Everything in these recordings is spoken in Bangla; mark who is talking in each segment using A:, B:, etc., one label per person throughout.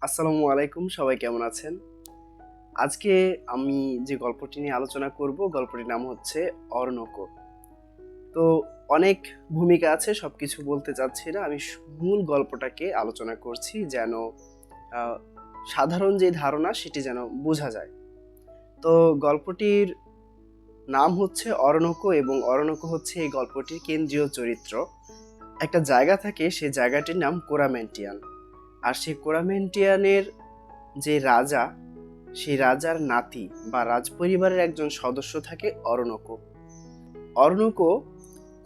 A: আসসালামু আলাইকুম, সবাই কেমন আছেন? আজকে আমি যে গল্পটি নিয়ে আলোচনা করব, গল্পটির নাম হচ্ছে অরণক। তো অনেক ভূমিকা আছে, সবকিছু বলতে চাচ্ছি না। আমি মূল গল্পটাকে আলোচনা করছি যেন আহ, সাধারণ যে ধারণা সেটি যেন বোঝা যায়। তো গল্পটির নাম হচ্ছে অরণক এবং অরণক হচ্ছে এই গল্পটির কেন্দ্রীয় চরিত্র। একটা জায়গা থাকে, সেই জায়গাটির নাম কোরামেন্টিয়ান। আর সেই কোরামেন্টিয়ানের যে রাজা, সেই রাজার নাতি বা রাজপরিবারের একজন সদস্য থাকে অরণক। অরণক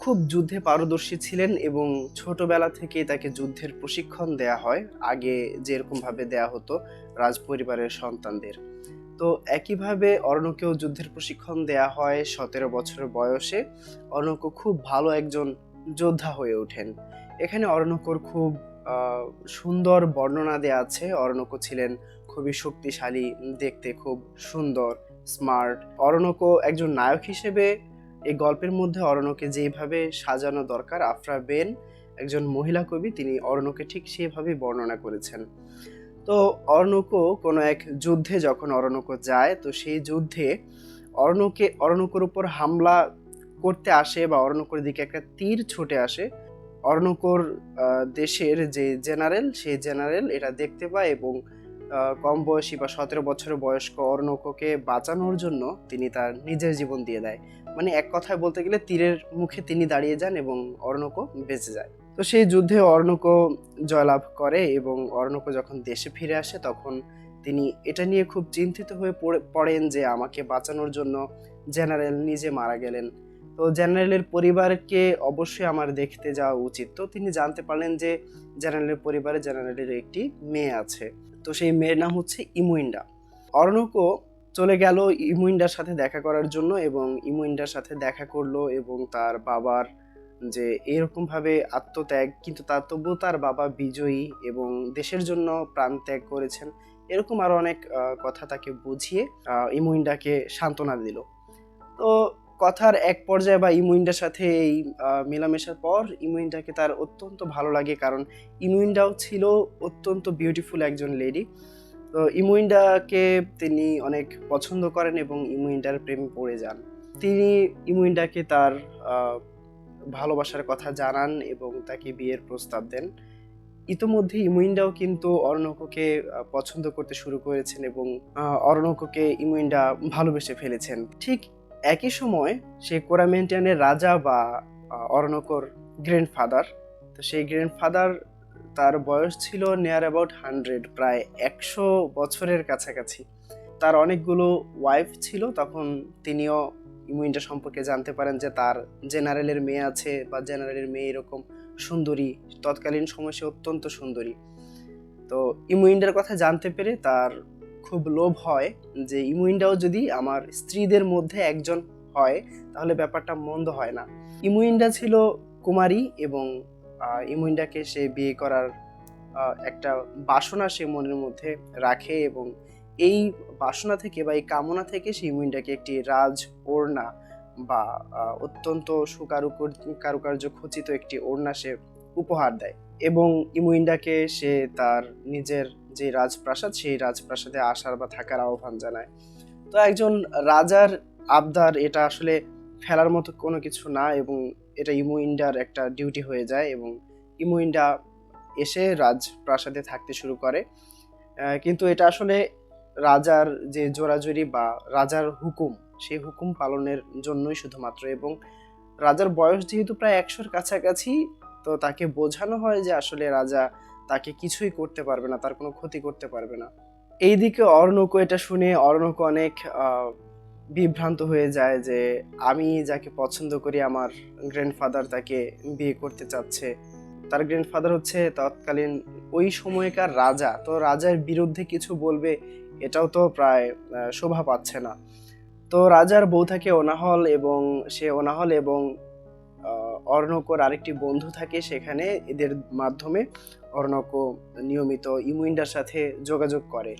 A: খুব যুদ্ধে পারদর্শী ছিলেন এবং ছোটবেলা থেকেই তাকে যুদ্ধের প্রশিক্ষণ দেয়া হয়, আগে যেরকম ভাবে দেয়া হতো রাজপরিবারের সন্তানদের। তো একইভাবে অরণকেও যুদ্ধের প্রশিক্ষণ দেয়া হয়। 17 বছর বয়সে অরণক খুব ভালো একজন যোদ্ধা হয়ে ওঠেন। এখানে অরণকর খুব সুন্দর বর্ণনা দেয়া আছে। অরণক ছিলেন খুবই শক্তিশালী, দেখতে খুব সুন্দর, স্মার্ট। অরণক একজন নায়ক হিসেবে এই গল্পের মধ্যে অরণকে যেভাবে সাজানো দরকার, আফরা বেন একজন মহিলা কবি, তিনি অরণকে ঠিক সেভাবেই বর্ণনা করেছেন। তো অরণক কোনো এক যুদ্ধে যখন অরণক যায়, তো সেই যুদ্ধে অরণকের উপর হামলা করতে আসে বা অরণকর দিকে একটা তীর ছুটে আসে। অরণকর দেশের যে জেনারেল, সেই জেনারেল এটা দেখতে পায় এবং কম বয়সী বা 17 বছরের বয়স্ক অরণককে বাঁচানোর জন্য তিনি তার নিজের জীবন দিয়ে দেয়। মানে এক কথায় বলতে গেলে তীরের মুখে তিনি দাঁড়িয়ে যান এবং অরণক বেঁচে যায়। তো সেই যুদ্ধে অরণক জয়লাভ করে এবং অরণক যখন দেশে ফিরে আসে, তখন তিনি এটা নিয়ে খুব চিন্তিত হয়ে পড়েন যে আমাকে বাঁচানোর জন্য জেনারেল নিজে মারা গেলেন। তো জেনারেলের পরিবারকে অবশ্যই আমার দেখতে যাওয়া উচিত। তো তিনি জানতে পারলেন যে জেনারেলের পরিবারে জেনারেলের একটি মেয়ে আছে। তো সেই মেয়ের নাম হচ্ছে ইমুইন্ডা। অরণক চলে গেল ইমুইন্ডার সাথে দেখা করার জন্য এবং ইমুইন্ডার সাথে দেখা করলো এবং তার বাবার যে এরকম ভাবে আত্মত্যাগ, কিন্তু তবুও তার বাবা বিজয়ী এবং দেশের জন্য প্রাণ ত্যাগ করেছেন, এরকম আরো অনেক কথা তাকে বুঝিয়ে ইমুইন্ডাকে সান্ত্বনা দিল। তো কথার এক পর্যায়ে বা ইমুইন্ডার সাথে এই মেলামেশার পর ইমুইন্ডাকে তার অত্যন্ত ভালো লাগে, কারণ ইমুইন্ডাও ছিল অত্যন্ত বিউটিফুল একজন লেডি। তো ইমুইন্ডাকে তিনি অনেক পছন্দ করেন এবং ইমুইন্ডার প্রেমে পড়ে যান। তিনি ইমুইন্ডাকে তার আহ, ভালোবাসার কথা জানান এবং তাকে বিয়ের প্রস্তাব দেন। ইতোমধ্যে ইমুইন্ডাও কিন্তু অরণককে পছন্দ করতে শুরু করেছেন এবং অরণককে ইমুইন্ডা ভালোবেসে ফেলেছেন। ঠিক একই সময় সে কোরামেন্টিয়ানের রাজা বা অরণকর গ্র্যান্ডফাদার, তো সেই গ্র্যান্ডফাদার, তার বয়স ছিল নিয়ার অ্যাবাউট 100, প্রায় 100 বছরের কাছাকাছি। তার অনেকগুলো ওয়াইফ ছিল। তখন তিনিও ইমুইন্ডা সম্পর্কে জানতে পারেন যে তার জেনারেলের মেয়ে আছে বা জেনারেলের মেয়ে এরকম সুন্দরী, তৎকালীন সময় সে অত্যন্ত সুন্দরী। তো ইমুইন্ডার কথা জানতে পেরে তার খুব লোভ হয় যে ইমুইন্ডাও যদি আমার স্ত্রীদের মধ্যে একজন হয়, তাহলে ব্যাপারটা মন্দ হয় না। ইমুইন্ডা ছিল কুমারী এবং ইমুইন্ডাকে সে বিয়ে করার একটা বাসনা সে মনের মধ্যে রাখে এবং এই বাসনা থেকে বা এই কামনা থেকে সে ইমুইন্ডাকে একটি রাজ ওড়না বা অত্যন্ত কারুকার্য খচিত একটি ওড়না সে উপহার দেয় এবং ইমুইন্ডাকে সে তার নিজের যে রাজপ্রাসাদ, সেই রাজপ্রাসাদে আসার বা থাকার আহ্বান জানায়। তো একজন রাজার আবদার এটা আসলে ফেলার মতো কোনো কিছু না এবং এটা ইমুইন্ডার একটা ডিউটি হয়ে যায় এবং ইমুইন্ডা এসে রাজপ্রাসাদে থাকতে শুরু করে। কিন্তু এটা আসলে রাজার যে জোরাজুরি বা রাজার হুকুম, সেই হুকুম পালনের জন্যই শুধুমাত্র। এবং রাজার বয়স যেহেতু প্রায় 100-র কাছাকাছি, তো তাকে বোঝানো হয় যে আসলে রাজা তাকে কিছুই করতে পারবে না, তার কোনো ক্ষতি করতে পারবে না। এইদিকে অরণক এটা শুনে অরণক অনেক বিভ্রান্ত হয়ে যায় যে আমি যাকে পছন্দ করি, আমার গ্র্যান্ডফাদার তাকে বিয়ে করতে চাচ্ছে। তার গ্র্যান্ডফাদার হচ্ছে তৎকালীন ওই সময়কার রাজা, তো রাজার বিরুদ্ধে কিছু বলবে এটাও তো প্রায় শোভা পাচ্ছে না। তো রাজার বউ থাকে অনাহল এবং সে অনাহল এবং অর্ণকর আরেকটি বন্ধু থাকে সেখানে। এদের মাধ্যমে অর্ণক নিয়মিত ইমুইন্ডার সাথে যোগাযোগ করে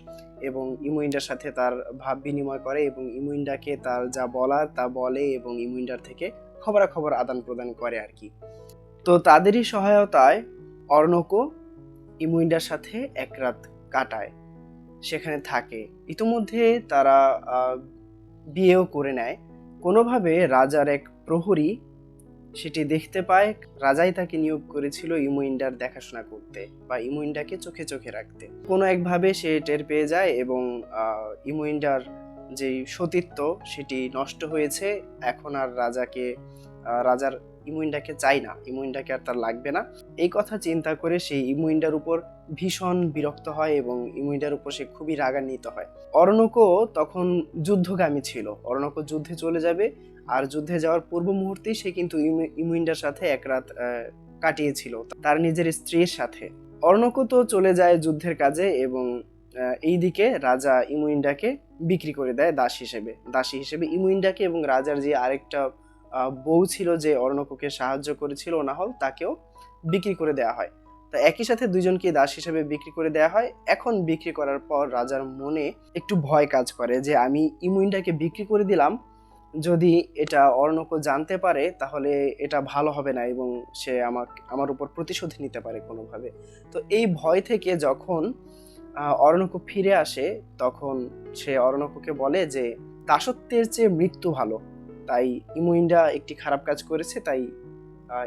A: এবং ইমুইন্ডার সাথে তার ভাব বিনিময় করে এবং ইমুইন্ডাকে তার যা বলার তা বলে এবং ইমুইন্ডার থেকে খবরাখবর আদান প্রদান করে আর কি। তো তাদেরই সহায়তায় অর্ণক ইমুইন্ডার সাথে এক রাত কাটায়, সেখানে থাকে। ইতিমধ্যে তারা বিয়েও করে নেয়। কোনোভাবে রাজার এক প্রহরী সেটি দেখতে পায়। রাজাই তাকে নিয়োগ করেছিল ইমুইন্ডার দেখাশোনা করতে বা ইমুইন্ডাকে চোখে চোখে রাখতে। কোনো একভাবে সে টের পেয়ে যায় এবং ইমুইন্ডার যেই সতীত্ব সেটি নষ্ট হয়েছে। এখন আর রাজার ইমুইন্ডাকে চাই না, ইমুইন্ডাকে আর তার লাগবে না। এই কথা চিন্তা করে সেই ইমুইন্ডার উপর ভীষণ বিরক্ত হয় এবং ইমুইন্ডার উপর সে খুবই রাগান্বিত হয়। অরোনোকো তখন যুদ্ধগামী ছিল। অরোনোকো যুদ্ধে চলে যাবে, আর যুদ্ধে যাওয়ার পূর্ব মুহূর্তেই সে কিন্তু ইমুইন্ডার সাথে এক রাত কাটিয়েছিল তার নিজের স্ত্রীর সাথে। অরোনোকো তো চলে যায় যুদ্ধের কাজে এবং এইদিকে রাজা ইমুইন্ডাকে বিক্রি করে দেয় দাসী হিসেবে ইমুইন্ডাকে, এবং রাজার যে আরেকটা বউ ছিল যে অরোনোকোকে সাহায্য করেছিল ওনাহল, তাকেও বিক্রি করে দেওয়া হয়। তো একই সাথে দুইজনকে দাস হিসেবে বিক্রি করে দেওয়া হয়। এখন বিক্রি করার পর রাজার মনে একটু ভয় কাজ করে যে আমি ইমুইন্ডাকে বিক্রি করে দিলাম, যদি এটা অরোনোকো জানতে পারে তাহলে এটা ভালো হবে না এবং সে আমার উপর প্রতিশোধ নিতে পারে কোনোভাবে। তো এই ভয় থেকে যখন অরোনোকো ফিরে আসে তখন সে অরোনোকোকে বলে যে দাসত্বের চেয়ে মৃত্যু ভালো। তাই ইমুইন্ডা একটি খারাপ কাজ করেছে, তাই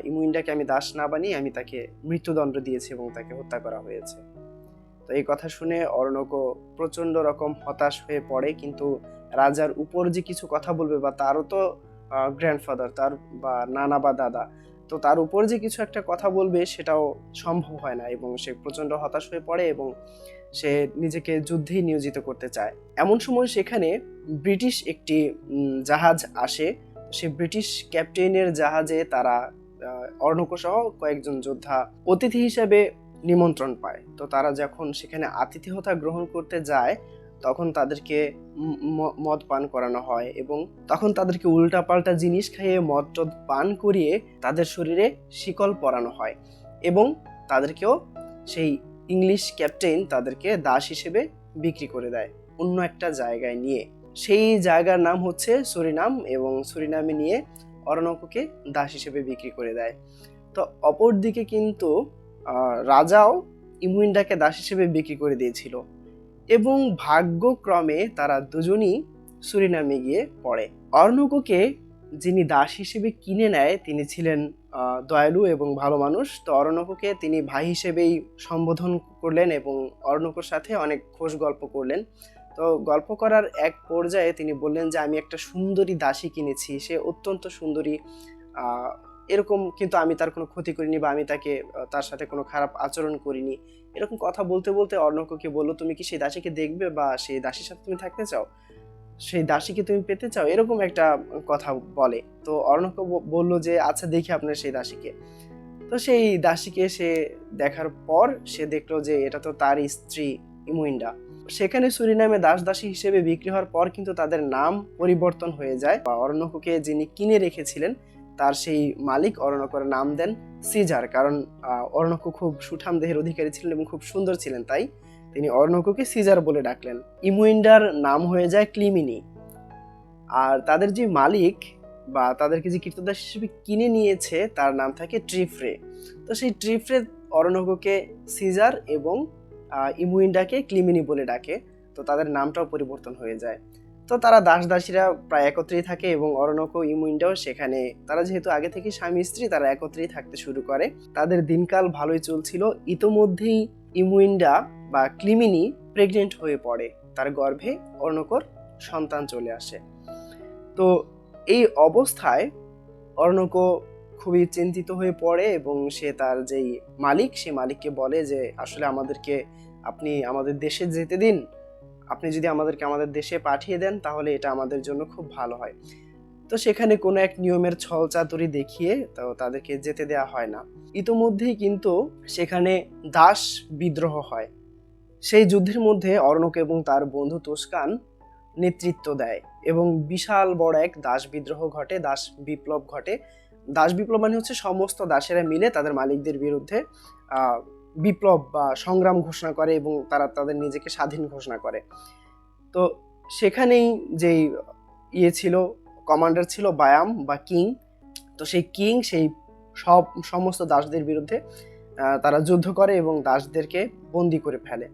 A: ইমুইন্ডাকে আমি দাস না বানিয়ে আমি তাকে মৃত্যুদণ্ড দিয়েছি এবং তাকে হত্যা করা হয়েছে। তো এই কথা শুনে অরোনোকো প্রচন্ড রকম হতাশ হয়ে পড়ে, কিন্তু রাজার উপর যে কিছু কথা বলবে বা তারও তো গ্র্যান্ডফাদার, তার বা নানা বা দাদা, তো তার উপর যে কিছু একটা কথা বলবে সেটাও সম্ভব হয় না এবং সে প্রচন্ড হতাশ হয়ে পড়ে এবং সে নিজেকে যুদ্ধেই নিয়োজিত করতে চায়। এমন সময় সেখানে ব্রিটিশ একটি জাহাজ আসে। সে ব্রিটিশ ক্যাপ্টেনের জাহাজে তারা অরোনোকো সহ কয়েকজন যোদ্ধা অতিথি হিসেবে নিমন্ত্রণ পায়। তো তারা যখন সেখানে আতিথেয়তা গ্রহণ করতে যায় তখন তাদেরকে মদ পান করানো হয় এবং তখন তাদেরকে উল্টাপাল্টা জিনিস খাইয়ে মদ টদ পান করিয়ে তাদের শরীরে শিকল পরানো হয় এবং তাদেরকেও সেই ইংলিশ ক্যাপ্টেন তাদেরকে দাস হিসেবে বিক্রি করে দেয় অন্য একটা জায়গায় নিয়ে। সেই জায়গার নাম হচ্ছে সুরিনাম এবং সুরিনামে নিয়ে অরোনোকোকে দাস হিসেবে বিক্রি করে দেয়। তো অপর দিকে কিন্তু রাজাও ইমুইন্ডাকে দাস হিসেবে বিক্রি করে দিয়েছিল এবং ভাগ্যক্রমে তারা দুজনই সুরিনামে গিয়ে পড়ে। অরোনোকোকে যিনি দাস হিসেবে কিনে নেয় তিনি ছিলেন দয়ালু এবং ভালো মানুষ। তো অরোনোকোকে তিনি ভাই হিসেবেই সম্বোধন করলেন এবং অরোনোকোর সাথে অনেক খোশ গল্প করলেন। তো গল্প করার এক পর্যায়ে তিনি বললেন যে আমি একটা সুন্দরী দাসী কিনেছি, সে অত্যন্ত সুন্দরী, এরকম, কিন্তু আমি তার কোনো ক্ষতি করিনি বা আমি তার সাথে কোনো খারাপ আচরণ করিনি। এরকম কথা বলতে বলতে অরোনোকোকে বললো তুমি কি সেই দাসীকে দেখবে বা সেই দাসীর সাথে তুমি থাকতে চাও, সেই দাসীকে তুমি পেতে চাও, এরকম একটা কথা বলে। তো অরোনোকো বললো যে আচ্ছা দেখি আপনার সেই দাসীকে। তো সেই দাসীকে সে দেখার পর সে দেখলো যে এটা তো তার স্ত্রী ইমুইন্ডা। সেখানে সুরিনামে দাসী হিসেবে বিক্রি হওয়ার পর কিন্তু তাদের নাম পরিবর্তন হয়ে যায়। অরোনোকোকে যিনি কিনে রেখেছিলেন তার সেই মালিক অরোনোকোর নাম দেন সিজার, কারণ অরোনোকো খুব সুঠাম দেহের অধিকারী ছিলেন এবং খুব সুন্দর ছিলেন, তাই তিনি অরোনোকোকে সিজার বলে ডাকলেন। ইমুইন্ডার নাম হয়ে যায় ক্লিমিনি। আর তাদের যে মালিক বা তাদেরকে যে কীর্তদাস হিসেবে কিনে নিয়েছে তার নাম থাকে ট্রিফ্রে। তো সেই ট্রিফ্রে অরোনোকোকে সিজার এবং ইমুইন্ডাকে ক্লিমিনি বলে ডাকে। তো তাদের নামটাও পরিবর্তন হয়ে যায়। তো তারা দাসীরা প্রায় একত্রেই থাকে এবং অরোনোকো ইমুইন্ডাও সেখানে, তারা যেহেতু আগে থেকে স্বামী স্ত্রী, তারা একত্রেই থাকতে শুরু করে। তাদের দিনকাল ভালোই চলছিল। ইতোমধ্যেই ইমুইন্ডা বা ক্লিমিনি প্রেগনেন্ট হয়ে পড়ে, তার গর্ভে অরোনোকোর সন্তান চলে আসে। তো এই অবস্থায় অরোনোকো খুবই চিন্তিত হয়ে পড়ে এবং সে তার যেই মালিক সে মালিককে বলে যে আসলে আপনি আমাদের দেশে যেতে দিন, আপনি যদি আমাদেরকে আমাদের দেশে পাঠিয়ে দেন তাহলে এটা আমাদের জন্য খুব ভালো হয়। তো সেখানে কোনো এক নিয়মের ছল চাতুরি দেখিয়ে তো তাদেরকে যেতে দেওয়া হয় না। ইতোমধ্যেই কিন্তু সেখানে দাস বিদ্রোহ হয়। সেই যুদ্ধের মধ্যে অরোনোকো এবং তার বন্ধু তুস্কান নেতৃত্ব দেয় এবং বিশাল বড় এক দাস বিদ্রোহ ঘটে, দাস বিপ্লব ঘটে। দাস বিপ্লব মানে হচ্ছে সমস্ত দাসেরা মিলে তাদের মালিকদের বিরুদ্ধে বিপ্লব বা সংগ্রাম ঘোষণা করে এবং তারা তাদের নিজেকে স্বাধীন ঘোষণা করে। তো সেখানেই যেই ছিল কমান্ডার ছিল বায়াম বা কিং। তো সেই কিং সেই সমস্ত দাসদের বিরুদ্ধে তারা যুদ্ধ করে এবং দাসদেরকে বন্দি করে ফেলে।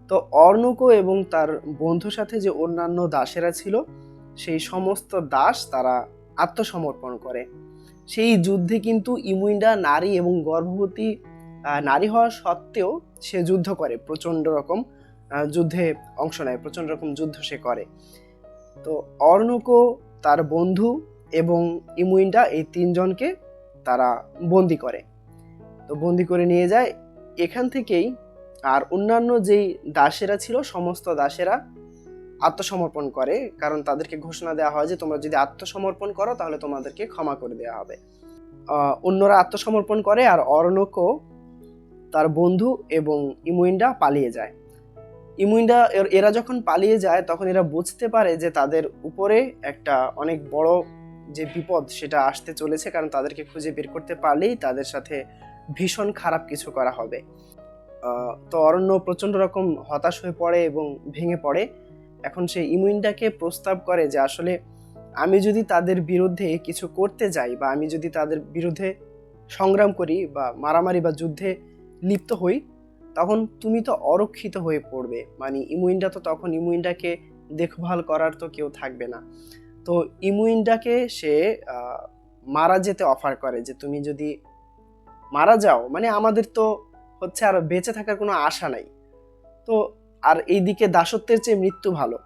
A: তো অর্ণকো এবং তার বন্ধুর সাথে যে অন্যান্য দাসেরা ছিল, সেই সমস্ত দাস তারা আত্মসমর্পণ করে। সেই যুদ্ধে কিন্তু ইমুইন্ডা নারী এবং গর্ভবতী নারী হওয়া সত্ত্বেও সে যুদ্ধ করে, প্রচণ্ড রকম যুদ্ধে অংশ নেয়, প্রচণ্ড রকম যুদ্ধ সে করে। তো অর্ণকো, তার বন্ধু এবং ইমুইন্ডা, এই তিনজনকে তারা বন্দি করে। তো বন্দি করে নিয়ে যায় এখান থেকেই। আর অন্যান্য যেই দাসেরা ছিল, সমস্ত দাসেরা আত্মসমর্পণ করে, কারণ তাদেরকে ঘোষণা দেওয়া হয় যে তোমরা যদি আত্মসমর্পণ করো তাহলে তোমাদেরকে ক্ষমা করে দেওয়া হবে। অন্যরা আত্মসমর্পণ করে, আর অর্ণকো, তার বন্ধু এবং ইমুইন্ডা পালিয়ে যায়। ইমুইন্ডা এরা যখন পালিয়ে যায় তখন এরা বুঝতে পারে যে তাদের উপরে একটা অনেক বড় যে বিপদ সেটা আসতে চলেছে, কারণ তাদেরকে খুঁজে বের করতে পারলেই তাদের সাথে ভীষণ খারাপ কিছু করা হবে। তো অরণ্য প্রচণ্ড রকম হতাশ হয়ে পড়ে এবং ভেঙে পড়ে। এখন সে ইমুইন্ডাকে প্রস্তাব করে যে আসলে আমি যদি তাদের বিরুদ্ধে কিছু করতে যাই, বা আমি যদি তাদের বিরুদ্ধে সংগ্রাম করি বা মারামারি বা যুদ্ধে লিপ্ত হই, তখন তুমি তো অরক্ষিত হয়ে পড়বে। মানে ইমুইন্ডা তো তখন, ইমুইন্ডাকে দেখভাল করার তো কেউ থাকবে না। তো ইমুইন্ডাকে সে মারা যেতে অফার করে, যে তুমি যদি মারা যাও মানে আমাদের তো হচ্ছে আর বেঁচে থাকার কোনো আশা নাই। তো আর এইদিকে দাসত্বের চেয়ে মৃত্যু ভালো,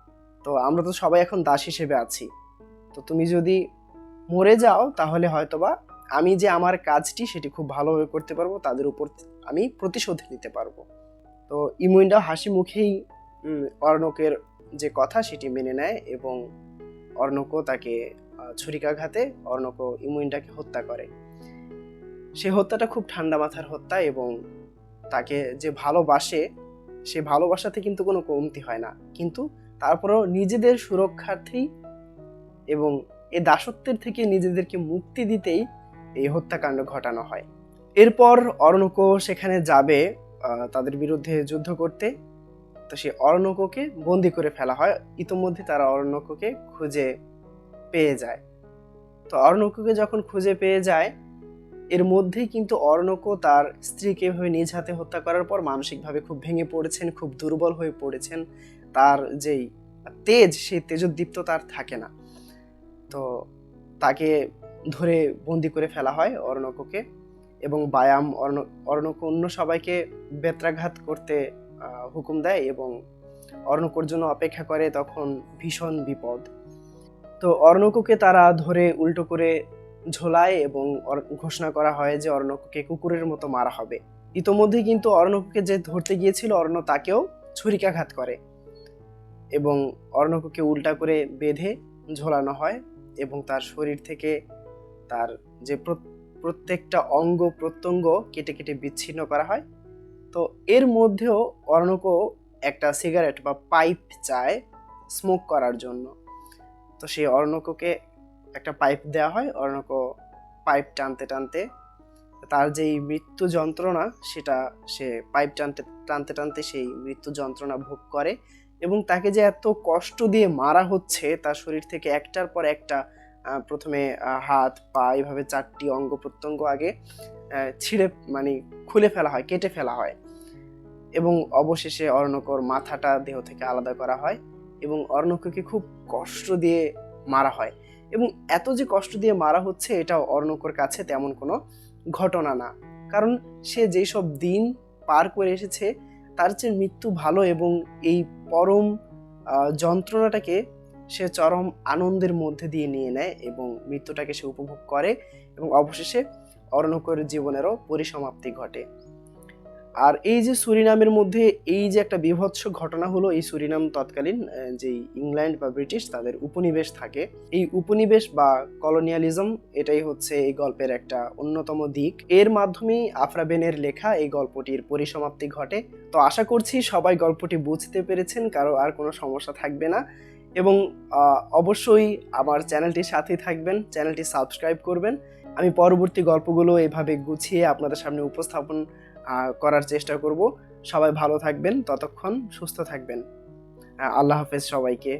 A: তো আমরা তো সবাই এখন দাস হিসেবে আছি। তো তুমি যদি মরে যাও তাহলে হয়তোবা আমি যে আমার কাজটি সেটি খুব ভালোভাবে করতে পারবো, তাদের উপর আমি প্রতিশোধ নিতে পারবো। তো ইমুইন্ডা হাসি মুখেই অর্ণকের যে কথা সেটি মেনে নেয়, এবং অর্ণকো তাকে ছুরিকাঘাতে অর্ণকো ইমুইন্ডাকে হত্যা করে। সে হত্যাটা খুব ঠান্ডা মাথার হত্যা, এবং তাকে যে ভালোবাসে সে ভালোবাসাতে কিন্তু কোনো কমতি হয় না, কিন্তু তারপরেও নিজেদের সুরক্ষার্থেই এবং এই দাসত্বের থেকে নিজেদেরকে মুক্তি দিতেই এই হত্যাকাণ্ড ঘটানো হয়। এরপর অরণ্যকো সেখানে যাবে তাদের বিরুদ্ধে যুদ্ধ করতে। তো সেই অরণ্যকোকে বন্দি করে ফেলা হয়। ইতোমধ্যে তারা অরণ্যকোকে খুঁজে পেয়ে যায়। তো অরণ্যকোকে যখন খুঁজে পেয়ে যায়, এর মধ্যেই কিন্তু অরণ্যকো তার স্ত্রীকে এভাবে নিজ হাতে হত্যা করার পর মানসিকভাবে খুব ভেঙে পড়েছেন, খুব দুর্বল হয়ে পড়েছেন। তার যেই তেজ, সেই তেজোদ্দীপ্ত তার থাকে না। তো তাকে ধরে বন্দি করে ফেলা হয় অরণ্যকোকে, এবং বায়াম অরণ্যকো অন্য সবাইকে বেত্রাঘাত করতে হুকুম দেয়, এবং অরণ্যকোর জন্য অপেক্ষা করে তখন ভীষণ বিপদ। তো অরণ্যকোকে তারা ধরে উল্টো করে ঝোলায়, এবং ঘোষণা করা হয় যে অরণ্যকোকে কুকুরের মতো মারা হবে। ইতোমধ্যে কিন্তু অরণ্যকোকে যে ধরতে গিয়েছিল অরণ্য তাকেও ছুরিকাঘাত করে, এবং অরণ্যকোকে উল্টা করে বেঁধে ঝোলানো হয়, এবং তার শরীর থেকে তার যে প্রত্যেকটা অঙ্গ প্রত্যঙ্গ কেটে কেটে বিচ্ছিন্ন করা হয়। তো এর মধ্যেও অরণ্যকো একটা সিগারেট বা পাইপ চায় স্মোক করার জন্য। তো সেই অরণ্যকোকে একটা পাইপ দেওয়া হয়। অরণ্যকো পাইপ টানতে টানতে তার যেই মৃত্যু যন্ত্রণা, সেটা সে পাইপ টানতে টানতে টানতে সেই মৃত্যু যন্ত্রণা ভোগ করে, এবং তাকে যে এত কষ্ট দিয়ে মারা হচ্ছে, তার শরীর থেকে একটার পর একটা প্রথমে হাত পা এইভাবে 4টি অঙ্গ প্রত্যঙ্গ আগে ছিঁড়ে মানে খুলে ফেলা হয়, কেটে ফেলা হয়, এবং অবশেষে অরণ্যকোর মাথাটা দেহ থেকে আলাদা করা হয়, এবং অরণ্যকোকে খুব কষ্ট দিয়ে মারা হয়। এবং এত যে কষ্ট দিয়ে মারা হচ্ছে, এটা অরণ্যকোর কাছে তেমন কোনো ঘটনা না, কারণ সে যেই সব দিন পার করে এসেছে তার চেয়ে মৃত্যু ভালো, এবং এই পরম যন্ত্রণাটাকে সে চরম আনন্দের মধ্যে দিয়ে নিয়ে নেয়, এবং মৃত্যুটাকে সে উপভোগ করে, এবং অবশেষে অরণ্যকোর জীবনেরও পরিসমাপ্তি ঘটে। আর এই যে সুরিনামের মধ্যে এই যে একটা বীভৎস ঘটনা হলো, এই সুরিনাম তৎকালীন যে ইংল্যান্ড বা ব্রিটিশ তাদের উপনিবেশ থাকে, এই উপনিবেশ বা কলোনিয়ালিজম, এটাই হচ্ছে এই গল্পের একটা অন্যতম দিক। এর মাধ্যমেই আফরা বেনের লেখা এই গল্পটির পরিসমাপ্তি ঘটে। তো আশা করছি সবাই গল্পটি বুঝতে পেরেছেন, কারো আর কোনো সমস্যা থাকবে না, এবং অবশ্যই আমার চ্যানেলটির সাথেই থাকবেন, চ্যানেলটি সাবস্ক্রাইব করবেন। আমি পরবর্তী গল্পগুলো এভাবে গুছিয়ে আপনাদের সামনে উপস্থাপন করার চেষ্টা করব। সবাই ভালো থাকবেন, ততক্ষণ সুস্থ থাকবেন। আল্লাহ হাফেজ সবাইকে।